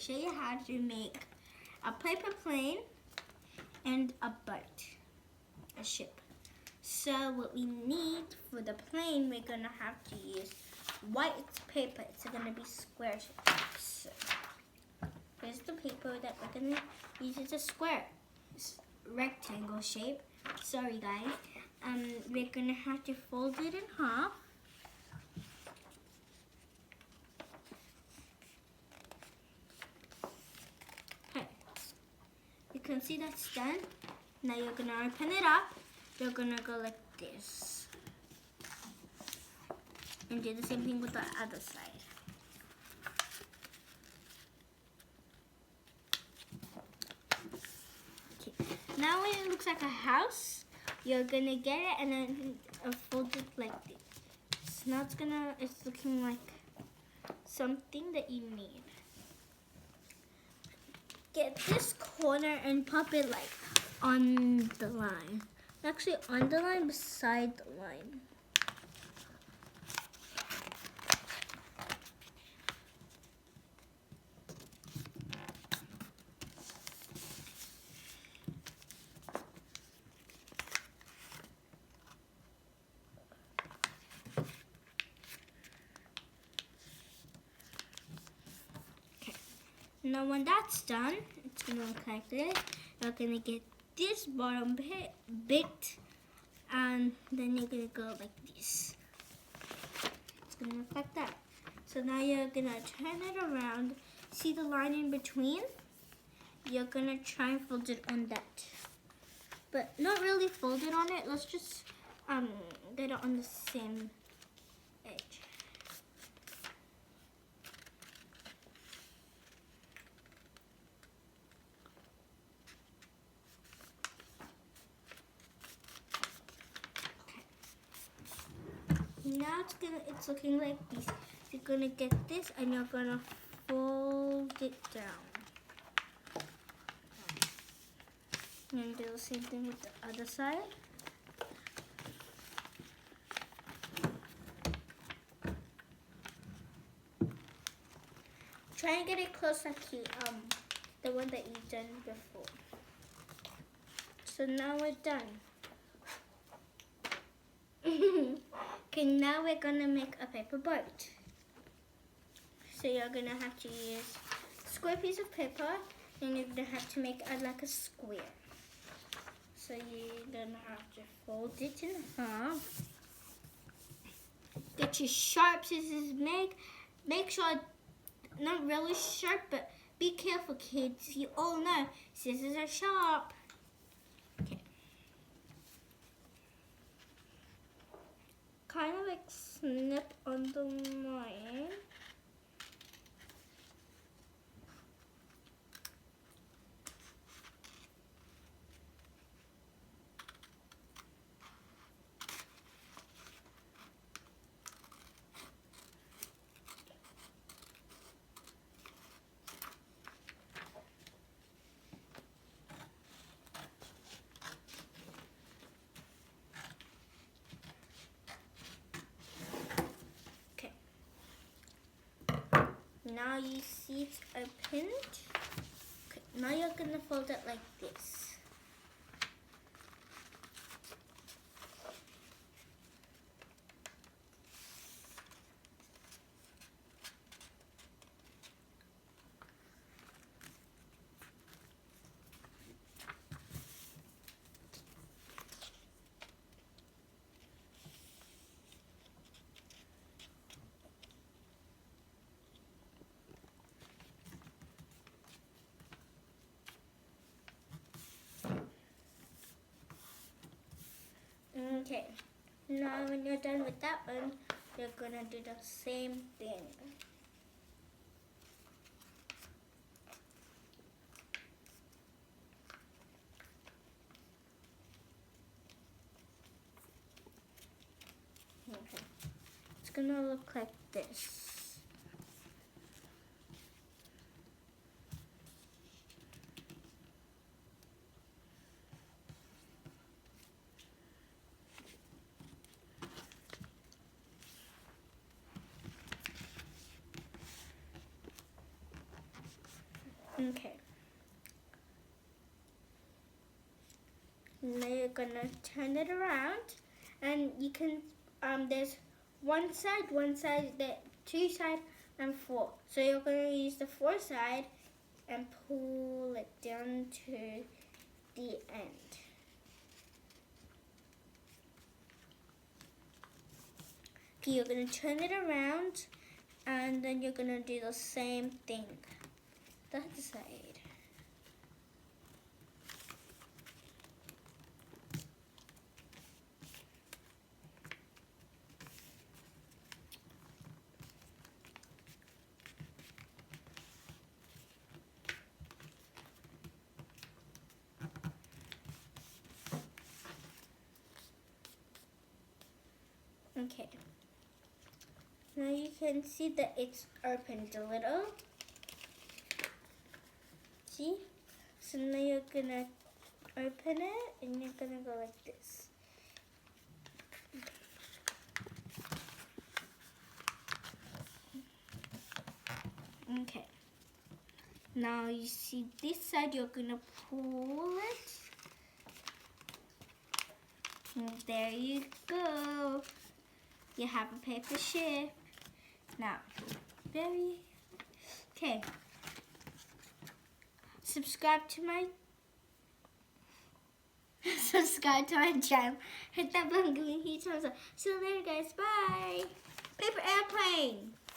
show you how to make a paper plane and a boat, a ship. So what we need for the plane, we're gonna have to use white paper. It's gonna be square shape. So here's the paper that we're gonna use. It's a square, rectangle shape. Sorry guys. We're gonna have to fold it in half. Okay, you can see that's done. Now you're gonna open it up. You're gonna go like this. And do the same thing with the other side. Okay. Now when it looks like a house, you're gonna get it and then fold it like this. Now it's looking like something that you need. Get this corner and pop it like on the line. Actually on the line, beside the line. Now when that's done, it's gonna look like this. You're gonna get this bottom bit, and then you're gonna go like this. It's gonna look like that. So now you're gonna turn it around. See the line in between? You're gonna try and fold it on that. But not really fold it on it. Let's just get it on the same edge. Now it's looking like this. You're gonna get this and you're gonna fold it down. And do the same thing with the other side. Try and get it close like the one that you've done before. So now we're done. Okay, now we're gonna make a paper boat. So you're gonna have to use a square piece of paper and you're gonna have to make it like a square. So you're gonna have to fold it in half. Get your sharp scissors, make sure, not really sharp, but be careful kids. You all know scissors are sharp. Okay. Kind of like snip on the line. Now you see it's opened. Okay, now you're gonna fold it like this. Okay, now when you're done with that one, you're gonna do the same thing. Okay, it's gonna look like this. Okay. Now you're gonna turn it around, and you can there's one side, two side, and four. So you're gonna use the four side and pull it down to the end. Okay, you're gonna turn it around, and then you're gonna do the same thing. That side. Okay. Now you can see that it's opened a little. See? So now you're gonna open it and you're gonna go like this. Okay. Now you see this side, you're gonna pull it. And there you go. You have a paper ship. Now, okay. Subscribe to my channel. Hit that button, give me a huge thumbs up. See you later, guys. Bye. Paper airplane.